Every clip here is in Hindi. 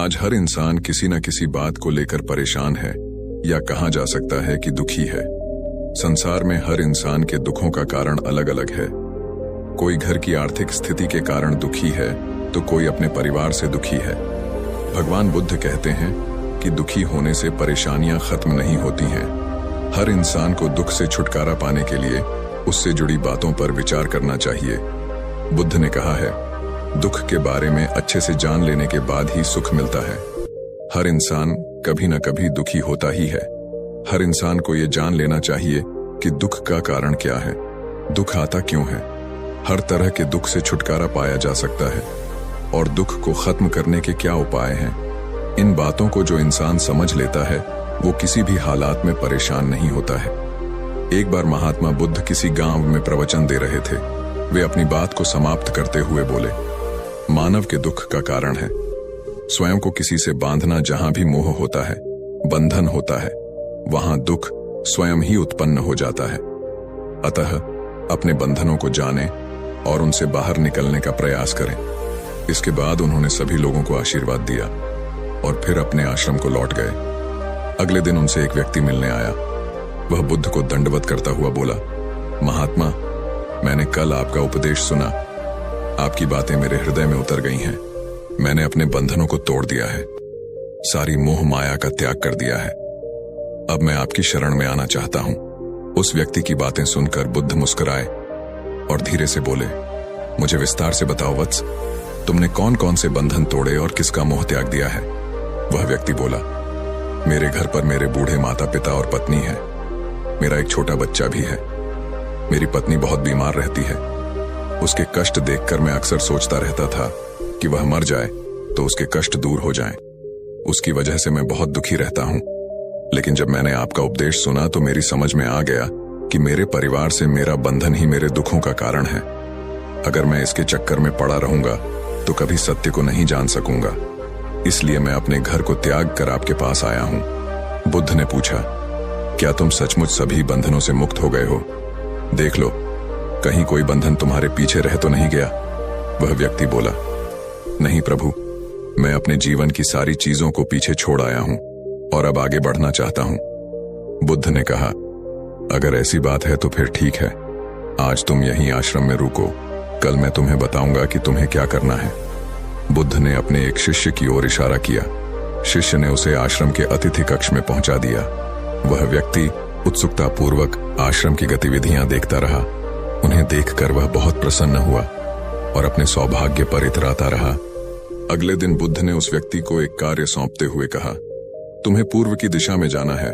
आज हर इंसान किसी न किसी बात को लेकर परेशान है या कहा जा सकता है कि दुखी है। संसार में हर इंसान के दुखों का कारण अलग अलग है। कोई घर की आर्थिक स्थिति के कारण दुखी है तो कोई अपने परिवार से दुखी है। भगवान बुद्ध कहते हैं कि दुखी होने से परेशानियां खत्म नहीं होती हैं। हर इंसान को दुख से छुटकारा पाने के लिए उससे जुड़ी बातों पर विचार करना चाहिए। बुद्ध ने कहा है, दुख के बारे में अच्छे से जान लेने के बाद ही सुख मिलता है। हर इंसान कभी न कभी दुखी होता ही है। हर इंसान को ये जान लेना चाहिए कि दुख का कारण क्या है, दुख आता क्यों है। हर तरह के दुख से छुटकारा पाया जा सकता है और दुख को खत्म करने के क्या उपाय हैं। इन बातों को जो इंसान समझ लेता है वो किसी भी हालात में परेशान नहीं होता है। एक बार महात्मा बुद्ध किसी गांव में प्रवचन दे रहे थे। वे अपनी बात को समाप्त करते हुए बोले, मानव के दुख का कारण है स्वयं को किसी से बांधना। जहां भी मोह होता है, बंधन होता है, वहां दुख स्वयं ही उत्पन्न हो जाता है। अतः अपने बंधनों को जानें और उनसे बाहर निकलने का प्रयास करें। इसके बाद उन्होंने सभी लोगों को आशीर्वाद दिया और फिर अपने आश्रम को लौट गए। अगले दिन उनसे एक व्यक्ति मिलने आया। वह बुद्ध को दंडवत करता हुआ बोला, महात्मा, मैंने कल आपका उपदेश सुना। आपकी बातें मेरे हृदय में उतर गई हैं। मैंने अपने बंधनों को तोड़ दिया है, सारी मोह माया का त्याग कर दिया है। अब मैं आपकी शरण में आना चाहता हूं। उस व्यक्ति की बातें सुनकर बुद्ध मुस्कुराए और धीरे से बोले, मुझे विस्तार से बताओ वत्स, तुमने कौन कौन से बंधन तोड़े और किसका मोह त्याग दिया है। वह व्यक्ति बोला, मेरे घर पर मेरे बूढ़े माता पिता और पत्नी है। मेरा एक छोटा बच्चा भी है। मेरी पत्नी बहुत बीमार रहती है। उसके कष्ट देखकर मैं अक्सर सोचता रहता था कि वह मर जाए तो उसके कष्ट दूर हो जाएं। उसकी वजह से मैं बहुत दुखी रहता हूं। लेकिन जब मैंने आपका उपदेश सुना तो मेरी समझ में आ गया कि मेरे परिवार से मेरा बंधन ही मेरे दुखों का कारण है। अगर मैं इसके चक्कर में पड़ा रहूंगा तो कभी सत्य को नहीं जान सकूंगा। इसलिए मैं अपने घर को त्याग कर आपके पास आया हूं। बुद्ध ने पूछा, क्या तुम सचमुच सभी बंधनों से मुक्त हो गए हो? देख लो, कहीं कोई बंधन तुम्हारे पीछे रह तो नहीं गया। वह व्यक्ति बोला, नहीं प्रभु, मैं अपने जीवन की सारी चीजों को पीछे छोड़ आया हूं और अब आगे बढ़ना चाहता हूं। बुद्ध ने कहा, अगर ऐसी बात है तो फिर ठीक है। आज तुम यहीं आश्रम में रुको, कल मैं तुम्हें बताऊंगा कि तुम्हें क्या करना है। बुद्ध ने अपने एक शिष्य की ओर इशारा किया। शिष्य ने उसे आश्रम के अतिथि कक्ष में पहुंचा दिया। वह व्यक्ति उत्सुकता पूर्वक आश्रम की गतिविधियां देखता रहा। उन्हें देखकर वह बहुत प्रसन्न हुआ और अपने सौभाग्य पर इतराता रहा। अगले दिन बुद्ध ने उस व्यक्ति को एक कार्य सौंपते हुए कहा, तुम्हें पूर्व की दिशा में जाना है।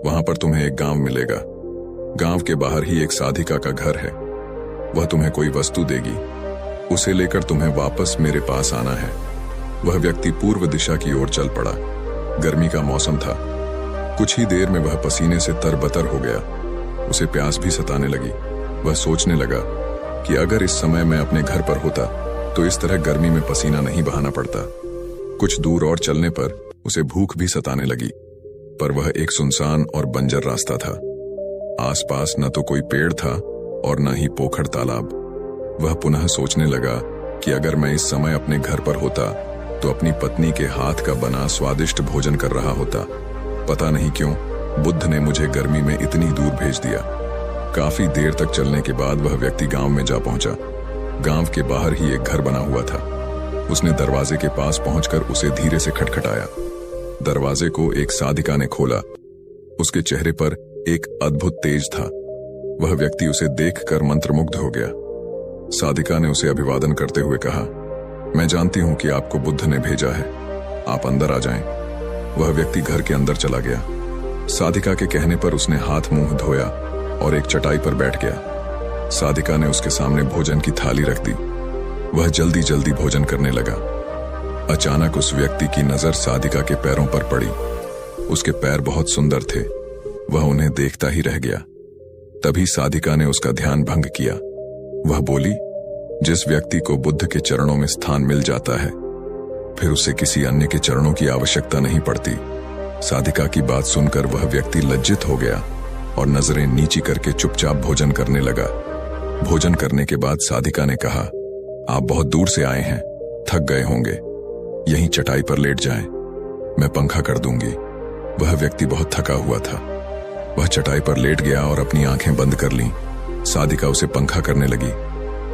वहां पर तुम्हें एक गांव मिलेगा। गांव के बाहर ही एक साधिका का घर है। वह तुम्हें कोई वस्तु देगी। उसे लेकर तुम्हें वापस मेरे पास आना है। वह व्यक्ति पूर्व दिशा की ओर चल पड़ा। गर्मी का मौसम था। कुछ ही देर में वह पसीने से तरबतर हो गया। उसे प्यास भी सताने लगी। वह सोचने लगा कि अगर इस समय मैं अपने घर पर होता तो इस तरह गर्मी में पसीना नहीं बहाना पड़ता। कुछ दूर और चलने पर उसे भूख भी सताने लगी, पर वह एक सुनसान और बंजर रास्ता था। आसपास न तो कोई पेड़ था और न ही पोखर तालाब। वह पुनः सोचने लगा कि अगर मैं इस समय अपने घर पर होता तो अपनी पत्नी के हाथ का बना स्वादिष्ट भोजन कर रहा होता। पता नहीं क्यों बुद्ध ने मुझे गर्मी में इतनी दूर भेज दिया। काफी देर तक चलने के बाद वह व्यक्ति गांव में जा पहुंचा। गांव के बाहर ही एक घर बना हुआ था। उसने दरवाजे के पास पहुंचकर उसे धीरे से खटखटाया। दरवाजे को एक साधिका ने खोला। उसके चेहरे पर एक अद्भुत तेज था। वह व्यक्ति उसे देखकर मंत्रमुग्ध हो गया। साधिका ने उसे अभिवादन करते हुए कहा, मैं जानती हूं कि आपको बुद्ध ने भेजा है। आप अंदर आ जाएं। वह व्यक्ति घर के अंदर चला गया। साधिका के कहने पर उसने हाथ मुंह धोया और एक चटाई पर बैठ गया। साधिका ने उसके सामने भोजन की थाली रख दी। वह जल्दी जल्दी भोजन करने लगा। अचानक उस व्यक्ति की नजर साधिका के पैरों पर पड़ी। उसके पैर बहुत सुंदर थे। वह उन्हें देखता ही रह गया। तभी साधिका ने उसका ध्यान भंग किया। वह बोली, जिस व्यक्ति को बुद्ध के चरणों में स्थान मिल जाता है फिर उसे किसी अन्य के चरणों की आवश्यकता नहीं पड़ती। साधिका की बात सुनकर वह व्यक्ति लज्जित हो गया और नजरें नीची करके चुपचाप भोजन करने लगा। भोजन करने के बाद साधिका ने कहा, आप बहुत दूर से आए हैं, थक गए होंगे। यहीं चटाई पर लेट जाएं, मैं पंखा कर दूंगी। वह व्यक्ति बहुत थका हुआ था। वह चटाई पर लेट गया और अपनी आंखें बंद कर लीं। सादिका उसे पंखा करने लगी,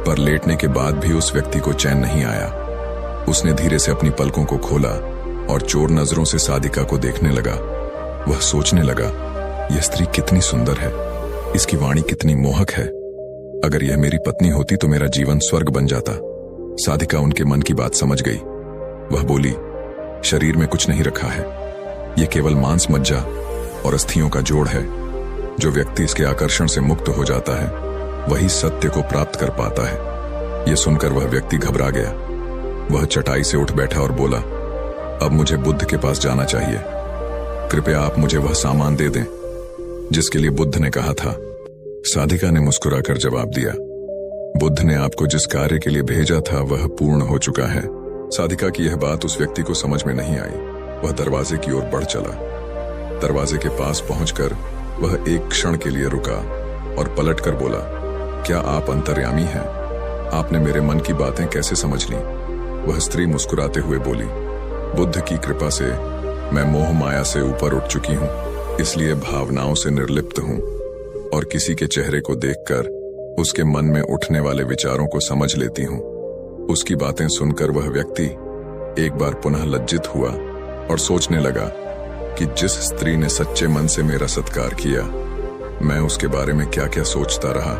पर लेटने के बाद भी उस व्यक्ति को चैन नहीं आया। उसने धीरे से अपनी पलकों को खोला और चोर नजरों से सादिका को देखने लगा। वह सोचने लगा, यह स्त्री कितनी सुंदर है, इसकी वाणी कितनी मोहक है। अगर यह मेरी पत्नी होती तो मेरा जीवन स्वर्ग बन जाता। सादिका उनके मन की बात समझ गई। वह बोली, शरीर में कुछ नहीं रखा है, यह केवल मांस मज्जा और अस्थियों का जोड़ है। जो व्यक्ति इसके आकर्षण से मुक्त हो जाता है वही सत्य को प्राप्त कर पाता है। यह सुनकर वह व्यक्ति घबरा गया। वह चटाई से उठ बैठा और बोला, अब मुझे बुद्ध के पास जाना चाहिए। कृपया आप मुझे वह सामान दे दें जिसके लिए बुद्ध ने कहा था। साधिका ने मुस्कुराकर जवाब दिया, बुद्ध ने आपको जिस कार्य के लिए भेजा था वह पूर्ण हो चुका है। साधिका की यह बात उस व्यक्ति को समझ में नहीं आई। वह दरवाजे की ओर बढ़ चला। दरवाजे के पास पहुंचकर वह एक क्षण के लिए रुका और पलटकर बोला, क्या आप अंतर्यामी हैं? आपने मेरे मन की बातें कैसे समझ ली? वह स्त्री मुस्कुराते हुए बोली, बुद्ध की कृपा से मैं मोह माया से ऊपर उठ चुकी हूं, इसलिए भावनाओं से निर्लिप्त हूं और किसी के चेहरे को देखकर उसके मन में उठने वाले विचारों को समझ लेती हूं। उसकी बातें सुनकर वह व्यक्ति एक बार पुनः लज्जित हुआ और सोचने लगा कि जिस स्त्री ने सच्चे मन से मेरा सत्कार किया, मैं उसके बारे में क्या क्या सोचता रहा।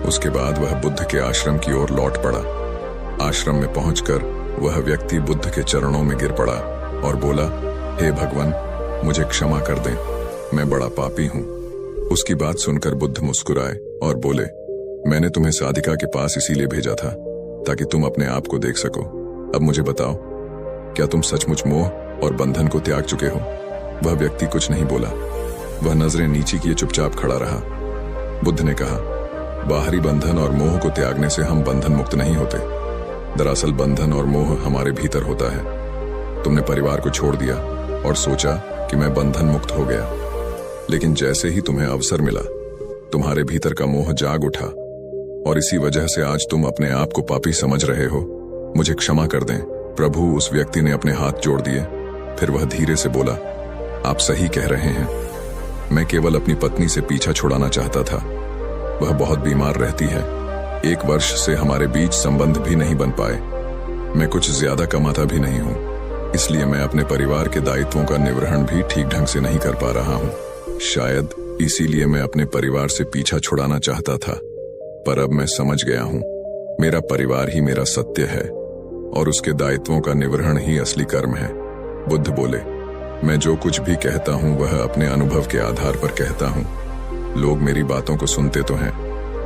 उसके बाद वह बुद्ध के आश्रम की ओर लौट पड़ा। आश्रम में पहुंचकर वह व्यक्ति बुद्ध के चरणों में गिर पड़ा और बोला, हे भगवान, मुझे क्षमा कर दें, मैं बड़ा पापी हूं। उसकी बात सुनकर बुद्ध मुस्कुराए और बोले, मैंने तुम्हें साधिका के पास इसीलिए भेजा था ताकि तुम अपने आप को देख सको। अब मुझे बताओ, क्या तुम सचमुच मोह और बंधन को त्याग चुके हो? वह व्यक्ति कुछ नहीं बोला। वह नजरें नीचे किए चुपचाप खड़ा रहा। बुद्ध ने कहा, बाहरी बंधन और मोह को त्यागने से हम बंधन मुक्त नहीं होते। दरअसल बंधन और मोह हमारे भीतर होता है। तुमने परिवार को छोड़ दिया और सोचा कि मैं बंधन मुक्त हो गया, लेकिन जैसे ही तुम्हें अवसर मिला तुम्हारे भीतर का मोह जाग उठा और इसी वजह से आज तुम अपने आप को पापी समझ रहे हो। मुझे क्षमा कर दें प्रभु। उस व्यक्ति ने अपने हाथ जोड़ दिए। फिर वह धीरे से बोला, आप सही कह रहे हैं, मैं केवल अपनी पत्नी से पीछा छुड़ाना चाहता था। वह बहुत बीमार रहती है। 1 वर्ष से हमारे बीच संबंध भी नहीं बन पाए। मैं कुछ ज्यादा कमाता भी नहीं हूँ, इसलिए मैं अपने परिवार के दायित्वों का निर्वहन भी ठीक ढंग से नहीं कर पा रहा हूँ। शायद इसीलिए मैं अपने परिवार से पीछा छुड़ाना चाहता था, पर अब मैं समझ गया हूँ, मेरा परिवार ही मेरा सत्य है और उसके दायित्वों का निर्वहन ही असली कर्म है। बुद्ध बोले, मैं जो कुछ भी कहता हूँ वह अपने अनुभव के आधार पर कहता हूँ। लोग मेरी बातों को सुनते तो हैं,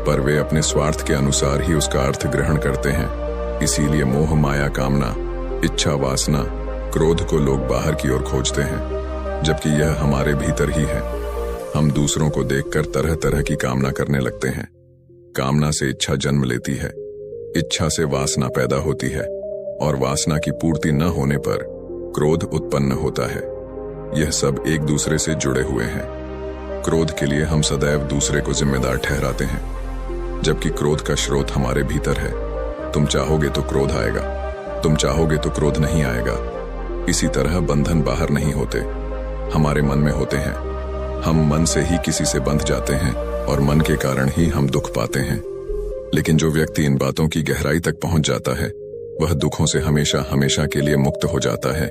पर वे अपने स्वार्थ के अनुसार ही उसका अर्थ ग्रहण करते हैं। इसीलिए मोह माया कामना, इच्छा वासना, क्रोध को लोग बाहर की ओर खोजते हैं, जबकि यह हमारे भीतर ही है। हम दूसरों को देखकर तरह तरह की कामना करने लगते हैं। कामना से इच्छा जन्म लेती है, इच्छा से वासना पैदा होती है और वासना की पूर्ति न होने पर क्रोध उत्पन्न होता है। यह सब एक दूसरे से जुड़े हुए हैं। क्रोध के लिए हम सदैव दूसरे को जिम्मेदार ठहराते हैं, जबकि क्रोध का स्रोत हमारे भीतर है। तुम चाहोगे तो क्रोध आएगा, तुम चाहोगे तो क्रोध नहीं आएगा। इसी तरह बंधन बाहर नहीं होते, हमारे मन में होते हैं। हम मन से ही किसी से बंध जाते हैं और मन के कारण ही हम दुख पाते हैं। लेकिन जो व्यक्ति इन बातों की गहराई तक पहुंच जाता है वह दुखों से हमेशा हमेशा के लिए मुक्त हो जाता है।